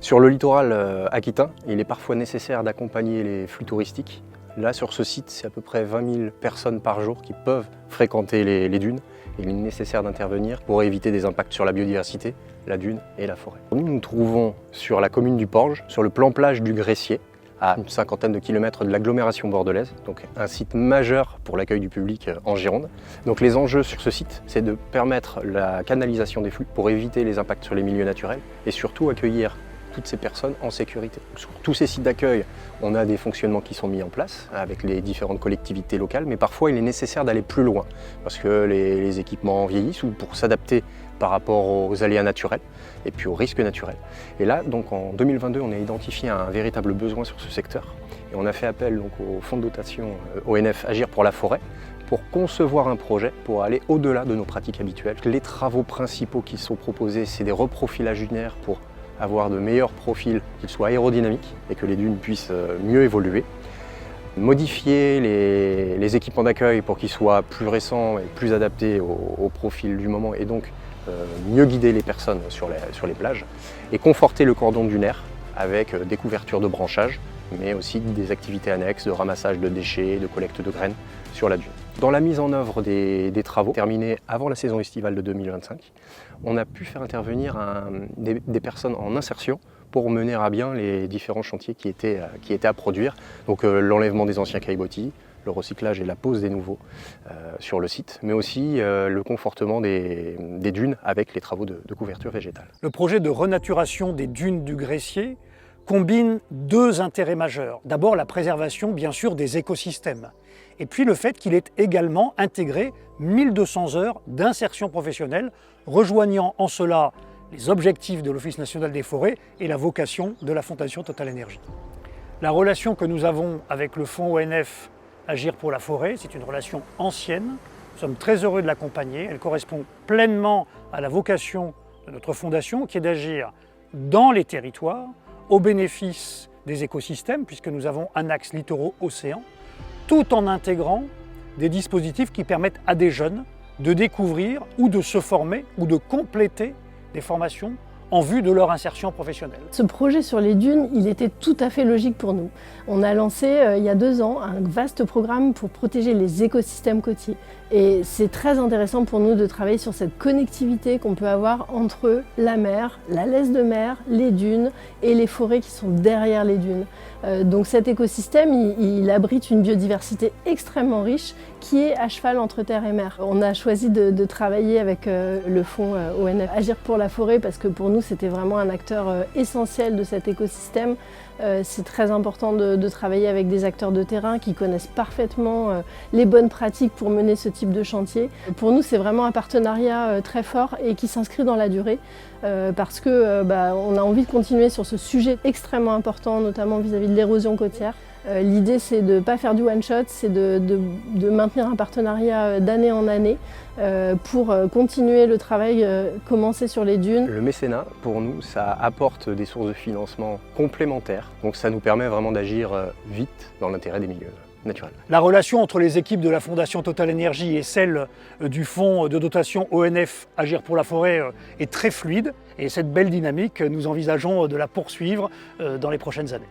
Sur le littoral aquitain, il est parfois nécessaire d'accompagner les flux touristiques. Là, sur ce site, c'est à peu près 20 000 personnes par jour qui peuvent fréquenter les dunes. Il est nécessaire d'intervenir pour éviter des impacts sur la biodiversité, la dune et la forêt. Nous nous trouvons sur la commune du Porge, sur le plan plage du Gressier, à une cinquantaine de kilomètres de l'agglomération bordelaise, donc un site majeur pour l'accueil du public en Gironde. Donc les enjeux sur ce site, c'est de permettre la canalisation des flux pour éviter les impacts sur les milieux naturels et surtout accueillir toutes ces personnes en sécurité. Sur tous ces sites d'accueil, on a des fonctionnements qui sont mis en place avec les différentes collectivités locales, mais parfois il est nécessaire d'aller plus loin parce que les équipements vieillissent ou pour s'adapter par rapport aux aléas naturels et puis aux risques naturels. Et là, donc en 2022, on a identifié un véritable besoin sur ce secteur et on a fait appel donc, au fonds de dotation ONF Agir pour la forêt pour concevoir un projet pour aller au-delà de nos pratiques habituelles. Les travaux principaux qui sont proposés, c'est des reprofilages dunaires pour avoir de meilleurs profils, qu'ils soient aérodynamiques et que les dunes puissent mieux évoluer. Modifier les équipements d'accueil pour qu'ils soient plus récents et plus adaptés au profil du moment et donc mieux guider les personnes sur les plages et conforter le cordon dunaire avec des couvertures de branchage mais aussi des activités annexes de ramassage de déchets, de collecte de graines sur la dune. Dans la mise en œuvre des travaux terminés avant la saison estivale de 2025, on a pu faire intervenir des personnes en insertion pour mener à bien les différents chantiers qui étaient à produire. Donc l'enlèvement des anciens caillebotis, le recyclage et la pose des nouveaux sur le site, mais aussi le confortement des dunes avec les travaux de couverture végétale. Le projet de renaturation des dunes du Gressier combine deux intérêts majeurs. D'abord la préservation bien sûr des écosystèmes et puis le fait qu'il ait également intégré 1200 heures d'insertion professionnelle, rejoignant en cela les objectifs de l'Office national des forêts et la vocation de la Fondation Total Énergie. La relation que nous avons avec le fonds ONF Agir pour la forêt, c'est une relation ancienne. Nous sommes très heureux de l'accompagner. Elle correspond pleinement à la vocation de notre fondation qui est d'agir dans les territoires au bénéfice des écosystèmes, puisque nous avons un axe littoraux-océan, tout en intégrant des dispositifs qui permettent à des jeunes de découvrir ou de se former ou de compléter des formations en vue de leur insertion professionnelle. Ce projet sur les dunes, il était tout à fait logique pour nous. On a lancé il y a 2 ans un vaste programme pour protéger les écosystèmes côtiers. Et c'est très intéressant pour nous de travailler sur cette connectivité qu'on peut avoir entre la mer, la laisse de mer, les dunes et les forêts qui sont derrière les dunes. Donc cet écosystème, il abrite une biodiversité extrêmement riche qui est à cheval entre terre et mer. On a choisi de travailler avec le fonds ONF Agir pour la forêt parce que pour nous c'était vraiment un acteur essentiel de cet écosystème. C'est très important de travailler avec des acteurs de terrain qui connaissent parfaitement les bonnes pratiques pour mener ce type de chantier. Pour nous, c'est vraiment un partenariat très fort et qui s'inscrit dans la durée parce que on a envie de continuer sur ce sujet extrêmement important, notamment vis-à-vis de l'érosion côtière. L'idée, c'est de ne pas faire du one-shot, c'est de maintenir un partenariat d'année en année pour continuer le travail commencé sur les dunes. Le mécénat, pour nous, ça apporte des sources de financement complémentaires. Donc ça nous permet vraiment d'agir vite dans l'intérêt des milieux naturels. La relation entre les équipes de la Fondation Total Énergie et celle du fonds de dotation ONF Agir pour la forêt est très fluide. Et cette belle dynamique, nous envisageons de la poursuivre dans les prochaines années.